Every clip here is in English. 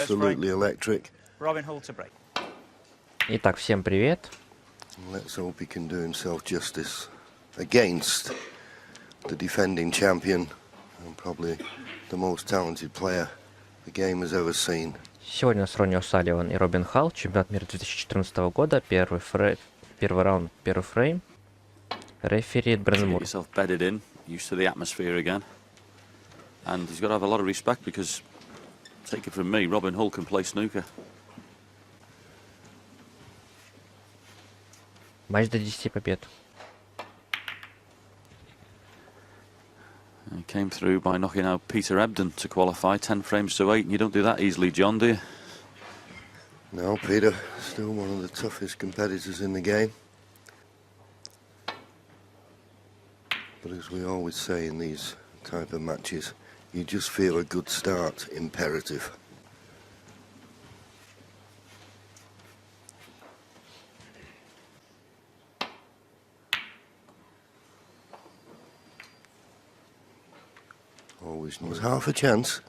Absolutely electric. Robin Hull to break. Итак, всем привет. Let's hope he can do himself justice against the defending champion and probably the most talented player the game has ever seen. Сегодня с Ронни О'Салливан и Робин Халл, чемпионат мира 2014 года, первый раунд, первый фрейм. Рефери Брэндон Мур. Yourself bedded in, used to the atmosphere again, and he's got to have a lot of respect because, take it from me, Robin Hull can play snooker. Матч до 10 побед. He came through by knocking out Peter Ebdon to qualify, 10 frames to 8, and you don't do that easily, John, do you? No, Peter, still one of the toughest competitors in the game. But as we always say in these type of matches, you just feel a good start imperative. Always was half a chance.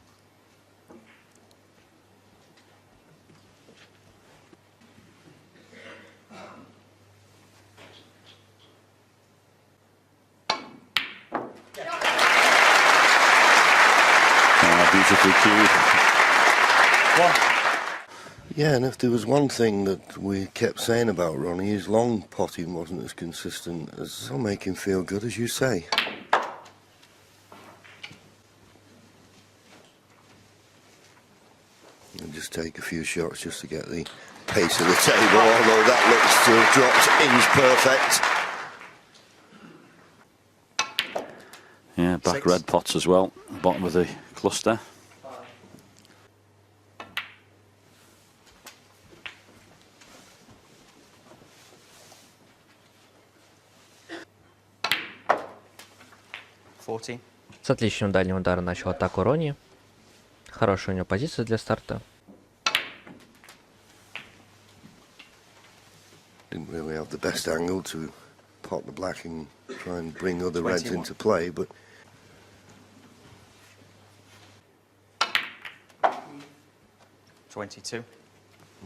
Beautifully cued. Yeah, and if there was one thing that we kept saying about Ronnie, his long potting wasn't as consistent as some make him feel good, as you say. And just take a few shots just to get the pace of the table, although that looks to have dropped inch perfect. Yeah, back red pots as well, bottom of the cluster. С отличным дальним ударом начал атаку Ронни. Хорошая у него позиция для старта. Didn't really have the best angle to pot the black and try and bring other reds into play, but 22.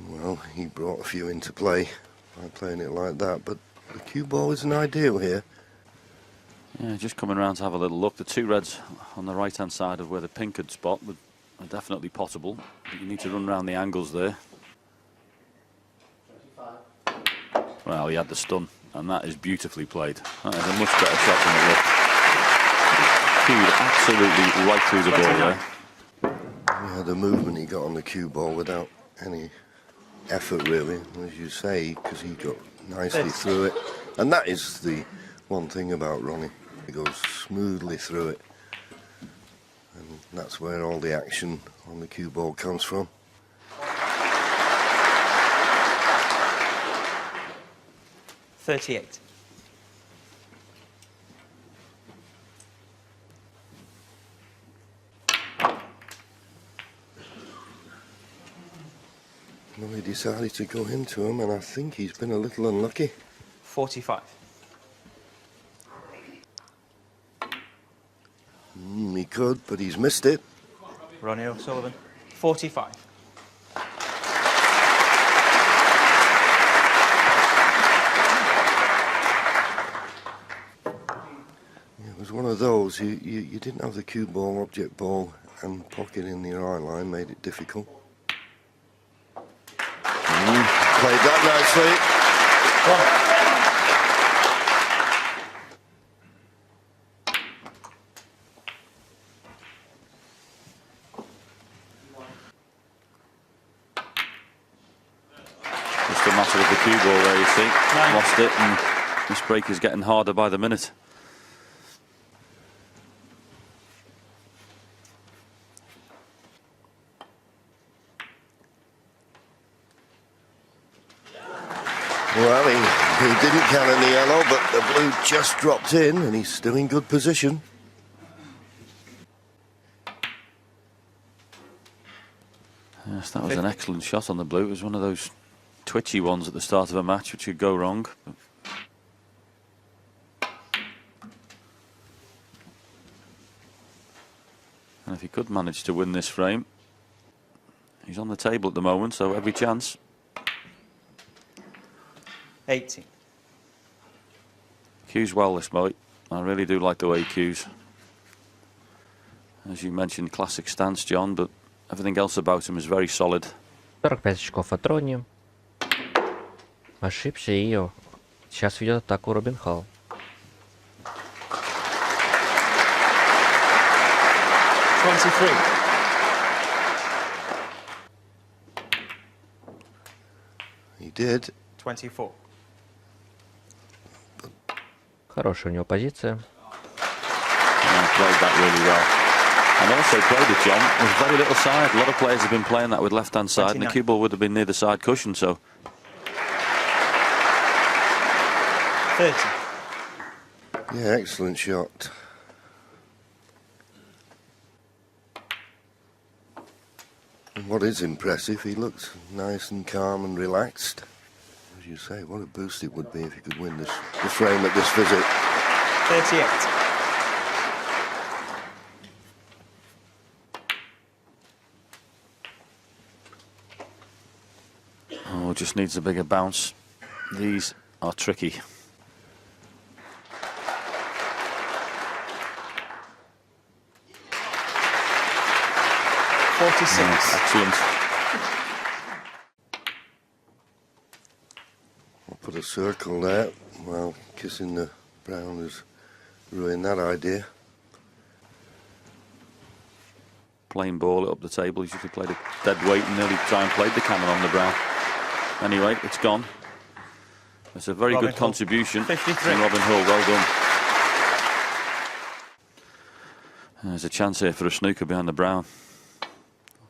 well, he brought a few into play by playing it like that, but the cue ball isn't ideal here. Yeah, just coming around to have a little look. The two reds on the right-hand side of where the pink had spot are definitely possible. But you need to run around the angles there. 25. Well, he had the stun, and that is beautifully played. That is a much better shot than it looked. Cued absolutely right through the ball there. Yeah, the movement he got on the cue ball without any effort, really, as you say, because he got nicely through it. And that is the one thing about Ronnie. He goes smoothly through it. And that's where all the action on the cue ball comes from. $38. Well, he decided to go into him, and I think he's been a little unlucky. 45. He could, but he's missed it. Ronnie O'Sullivan. 45. It was one of those, you didn't have the cue ball, object ball, and pocket in the eye line made it difficult. Played that nicely. Just a matter of the cue ball there, you see. Lost it, and this break is getting harder by the minute. Well, he didn't cannon the yellow, but the blue just dropped in, and he's still in good position. Yes, that was an excellent shot on the blue. It was one of those twitchy ones at the start of a match which could go wrong. And if he could manage to win this frame, He's on the table at the moment, so every chance. 18. Cues well this mate. I really do like the way he cues. As you mentioned, classic stance, John, but everything else about him is very solid. 45 очков от Ронни. Ошибся и сейчас ведет атаку Робин Халл. 23. He did. 24. Хорошая у него позиция. And played that really well. And also played it, John, with very little side. A lot of players have been playing that with left-hand side, and the 29. cue ball would have been near the side cushion, so 30. Yeah, excellent shot. And what is impressive, he looks nice and calm and relaxed. As you say, what a boost it would be if he could win the frame at this visit. 38. oh, just needs a bigger bounce. These are tricky. Excellent. I'll put a circle there. Well, kissing the brown has ruined that idea. Plain ball up the table. He should have played a dead weight and nearly try and played the cannon on the brown. Anyway, it's gone. It's a very Robin good Hull. contribution 53. from Robin Hull. Well done. There's a chance here for a snooker behind the brown.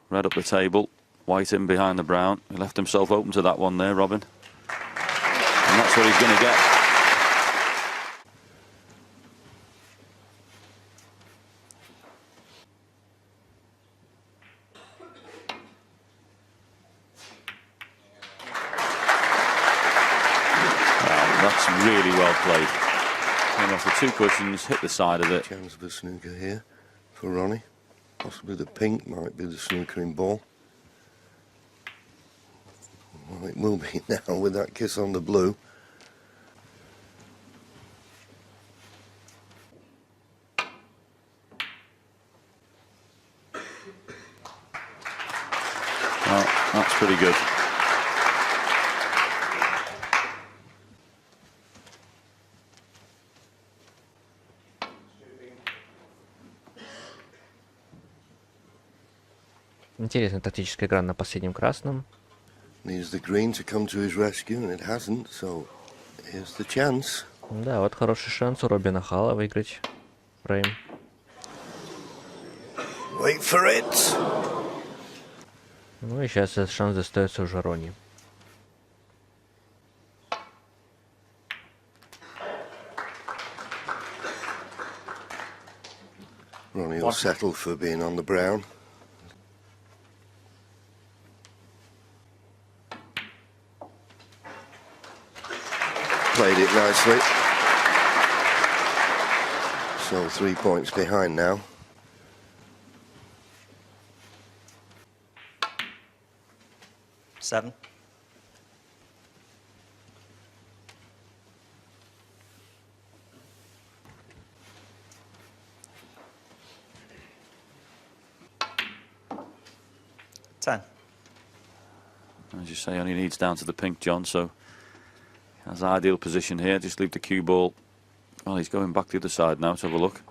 Red up the table, white in behind the brown. He left himself open to that one there, Robin. And that's what he's going to get. Wow, that's really well played. Came off the two cushions, hit the side of it. Chance of a snooker here for Ronnie. Possibly the pink might be the snookering ball. Well, it will be now with that kiss on the blue. Oh, that's pretty good. Интересная тактическая игра на последнем красном. Needs the green to come to his rescue, and it hasn't, so here's the chance. Да, вот хороший шанс у Робина Халла выиграть фрейм. Wait for it! Ну и сейчас этот шанс достается уже Ронни. Ronnie will settle for being on the brown. Played it nicely. So 3 points behind now. Seven. Ten. As you say, only needs down to the pink, John, so has ideal position here. Just leave the cue ball. Well, he's going back the other side now. Let's have a look.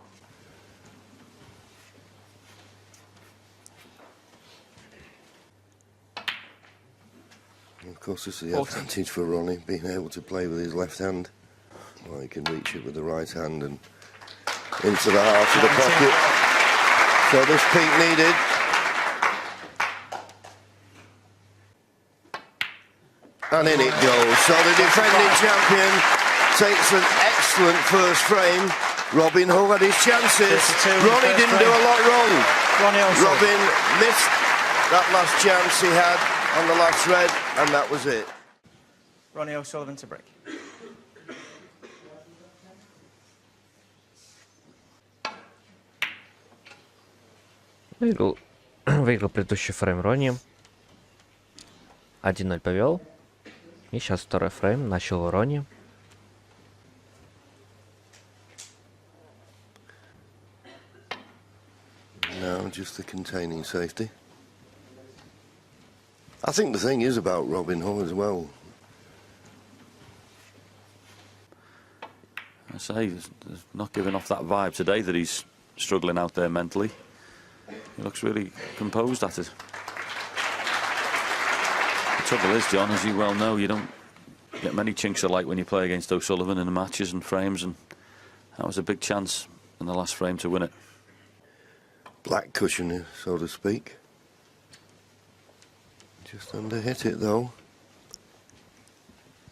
Of course, this is the 14. advantage for Ronnie, being able to play with his left hand. Well, he can reach it with the right hand and into the heart of the 19. pocket. So this peak needed. And in it goes. So the defending champion takes an excellent first frame. Robin Hull had his chances. 52 in the Ronnie first didn't do frame. a lot wrong. Ronnie also. Robin missed that last chance he had on the last red, and that was it. Ronnie O'Sullivan to break. Выиграл предыдущий фрейм Ронни. 1-0 повел. И сейчас второй фрейм. Начал Ронни. No, just the containing safety. I think the thing is about Robin Hull as well. I say, he's not giving off that vibe today that he's struggling out there mentally. He looks really composed at it. The trouble is, John, as you well know, you don't get many chinks of light when you play against O'Sullivan in the matches and frames, and that was a big chance in the last frame to win it. Black cushion, so to speak. Just under hit it though.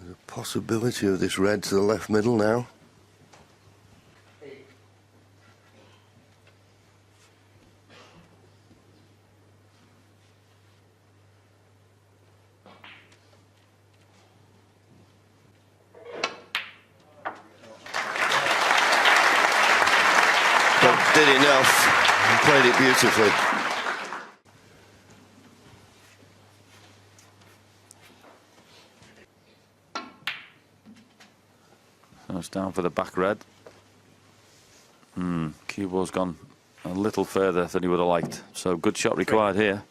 There's a possibility of this red to the left middle now. But did enough and played it beautifully. So it's down for the back red. Cue ball's gone a little further than he would have liked. So good shot required here.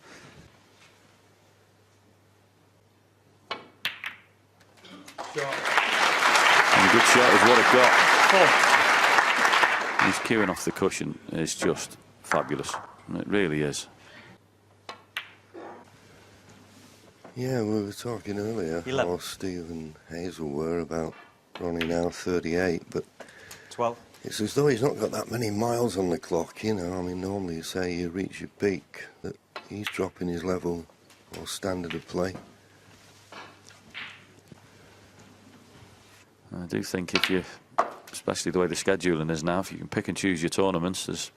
And a good shot is what it got. 4. He's cueing off the cushion is just fabulous. It really is. Yeah, we were talking earlier 11. how Steve and Hazel were about Ronnie now 38, but 12. it's as though he's not got that many miles on the clock, you know. I mean, normally you say you reach your peak, that he's dropping his level or standard of play. I do think if you, especially the way the scheduling is now, if you can pick and choose your tournaments, there's...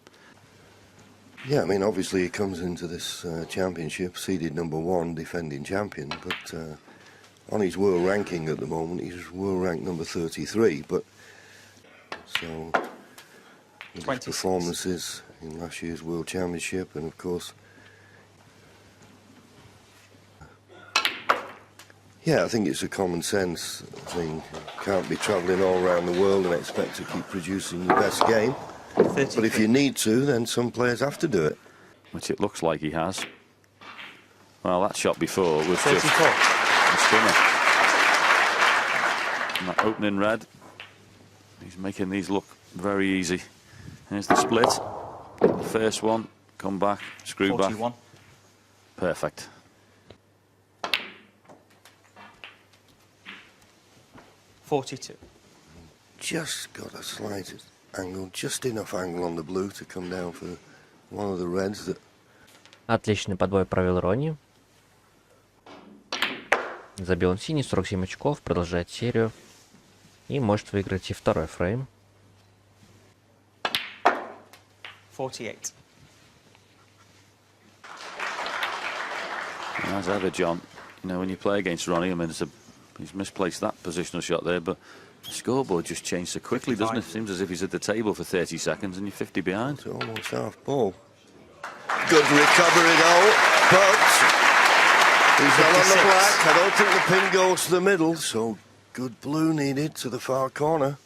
Yeah, I mean, obviously he comes into this championship seeded #1, defending champion, but on his world ranking at the moment, he's world ranked number 33, but so with his performances in last year's World Championship, and of course, yeah, I think it's a common sense thing. You can't be travelling all around the world and expect to keep producing your best game. 33. But if you need to, then some players have to do it. which it looks like he has. Well, that shot before was 34. just a stunner. And that opening red, he's making these look very easy. Here's the split. The first one, come back, screw 41. back. Perfect. .42. Just got a slight angle, just enough angle on the blue to come down for one of the reds that... Отличный подбой провел Ронни. Забил он синий, 47 очков, продолжает серию. И может выиграть и второй фрейм. 48. As ever, John, you know, when you play against Ronnie, I mean, he's misplaced that positional shot there, but the scoreboard just changed so quickly, doesn't it? Seems as if he's at the table for 30 seconds and you're 50 behind. It's almost half ball. Good recovery though, but he's not on the 56. black. I don't think the pin goes to the middle, so good blue needed to the far corner.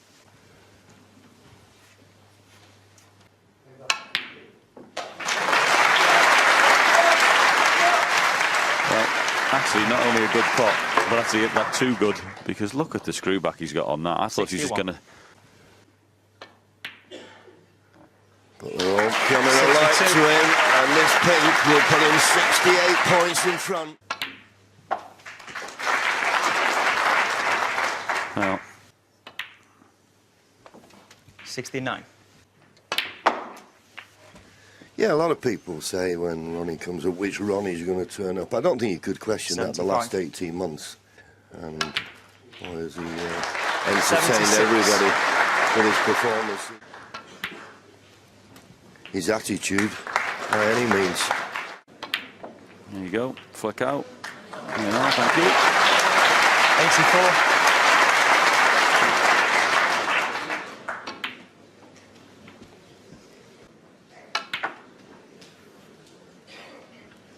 Well, actually, not only a good pot, but actually that too good, because look at the screw back he's got on that. I thought he was just 61. going to... But they're all coming alike 62. to him, and this pink will put him 68 points in front. Well, 69. Yeah, a lot of people say when Ronnie comes up, which Ronnie's going to turn up. I don't think you could question that the 75. last 18 months. And boy, has he entertained 76. everybody with his performance. His attitude, by any means. there you go. Flick out. There you are, thank you. 84.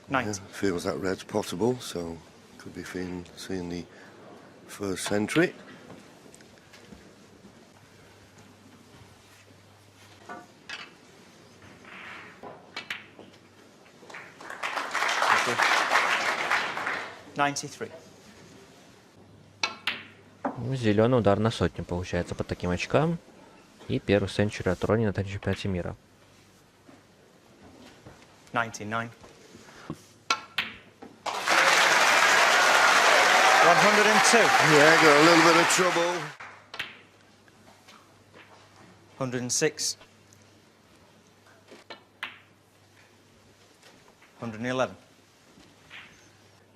Yeah, 90. feels that red's potable, so Could be seeing the first century. Thank you. 93. Зеленый удар на сотню получается по таким очкам. И первый сенчури от Ронни на этом чемпионате мира. 99. 102. Yeah, got a little bit of trouble. 106. 111.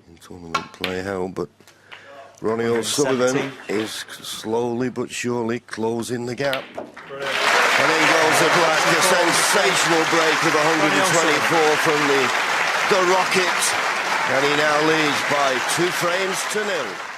In tournament play hell, but Ronnie O'Sullivan is slowly but surely closing the gap. And in goes the black, a sensational break of 124 from the Rocket. And he now leads by 2 frames to 0.